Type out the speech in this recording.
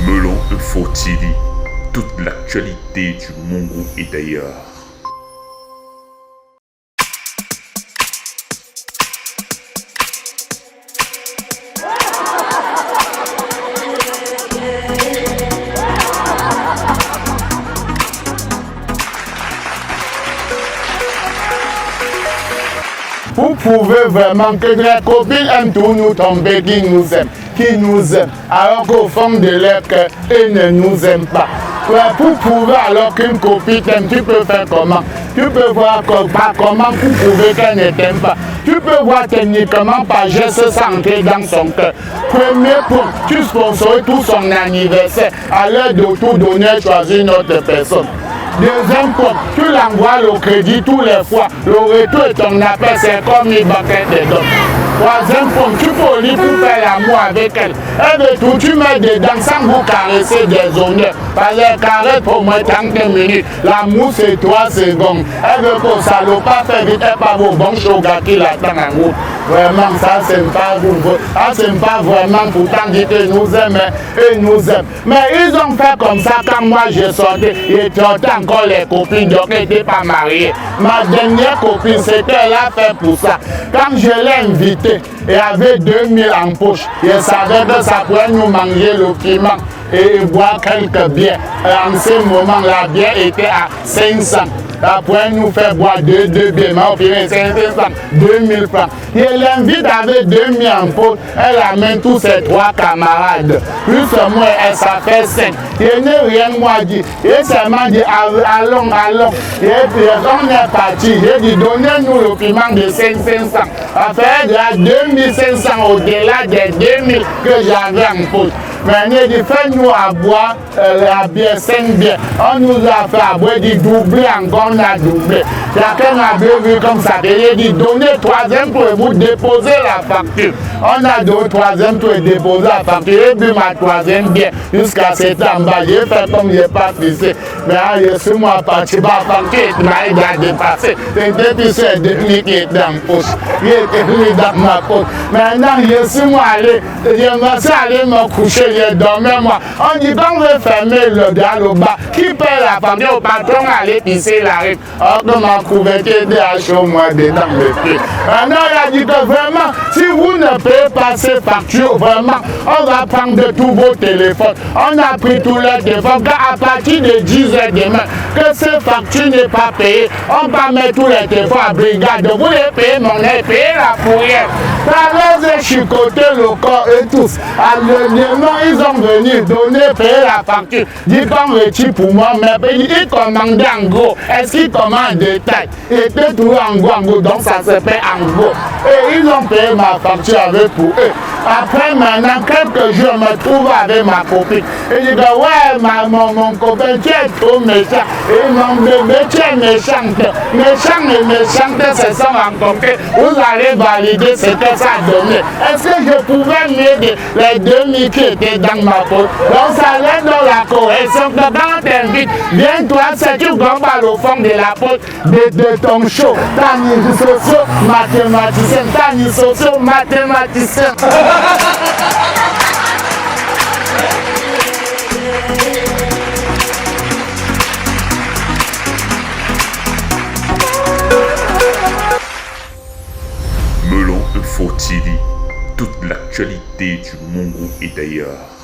Melon Info TV, toute l'actualité du Mongo et d'ailleurs. Vous pouvez vraiment que les copines aiment tout nous tomber, qui nous aiment, alors qu'au fond de leur cœur, ils ne nous aiment pas. Ouais, pour prouver alors qu'une copine t'aime, tu peux faire comment? Tu peux voir comment pour prouver qu'elle ne t'aime pas. Tu peux voir techniquement par geste centré dans son cœur. Premier point, tu sponsorises tout son anniversaire à l'heure de tout donner, choisir une autre personne. Deuxième point, tu l'envoies le crédit tous les fois. Le retour est ton appel, c'est comme une baguette de dons. Troisième point, tu polis pour faire l'amour avec elle. Et de tout, tu mets dedans sans vous caresser des honneurs. Parce qu'elle caresse pour moins 30 minutes. L'amour, c'est 3 secondes. Elle veut que salopard fait vite, elle pas vos bons chogas qui l'attend en route. Vraiment, ça, c'est pas vous. Ça, c'est pas vraiment pourtant dit qu'ils nous aiment. Ils nous aiment. Mais ils ont fait comme ça quand moi j'ai sorti. Ils étaient encore les copines, donc ils n'étaient pas mariés. Ma dernière copine, c'était elle a fait pour ça. Quand je l'ai invitée, il y avait 2000 en poche. Je savais que ça pourrait nous manger le piment et boire quelques bières. En ce moment, la bière était à 500. Ça pourrait nous faire boire deux bières, mais au final, 500, 2000 francs. Je l'invite avec 2000 en poche. Elle amène tous ses 3 camarades. Plus moi, elle ça fait 5. Je n'ai rien moi dit. Et seulement dit allons. Et puis on est parti. J'ai dit donnez-nous le piment de 500. Ça fait de 2500 au-delà des 2000 que j'avais en poche. Mais il dit fais-nous à boire la bière, 5 bières. On nous a fait à boire, il dit doubler encore, on a doublé. Chacun a vu comme ça. Il dit donnez 3e pour vous déposer la facture. On a donné 3e pour déposer la facture. J'ai bu ma 3e bière jusqu'à 7 ans. J'ai fait comme je n'ai pas fixé. Mais je suis moi parti, la facture m'a dépassé. C'était puis c'est 2000 qui était en poche. Il était mis dans ma poche. Maintenant, je suis moi allé, je me suis allé me coucher. Je dormais moi. On dit quand on veut fermer dans le bas, qui paie la facture au patron aller pisser la rue. Or que ma couverture de H au moins dedans le pied. Maintenant il a dit que vraiment, si vous ne payez pas ces factures, vraiment, on va prendre de tous vos téléphones. On a pris tous les téléphones. Car à partir de 10h demain, que ces factures n'est pas payées, on va mettre tous les téléphones à brigade. Vous les payez, mon nez, payez la fourrière. Ça les a chicoté le corps et tous. À le ils ont venu donner, payer la facture. Dit qu'on retire pour moi, mais ils commandaient en gros. Est-ce qu'ils commandent en détail? Il était tout en gros, donc ça se paie en gros. Et ils ont payé ma facture avec pour eux. Après, maintenant, quelques jours, je me trouve avec ma copine. Et je dis, ouais, mon copain, tu es trop méchant. Et mon bébé, tu es méchante. Méchant et méchante se sont rencontrés. Vous allez valider ce que ça a donné. Est-ce que je pouvais m'aider les 2000 qui étaient dans ma poche? Donc ça allait dans la correction. Que quand on t'invite, viens-toi, c'est tu gombes au fond de la poche de ton show. Tani socio-mathématicien, Tani socio-mathématicien. Melon Info TV, toute l'actualité du Mongo et d'ailleurs.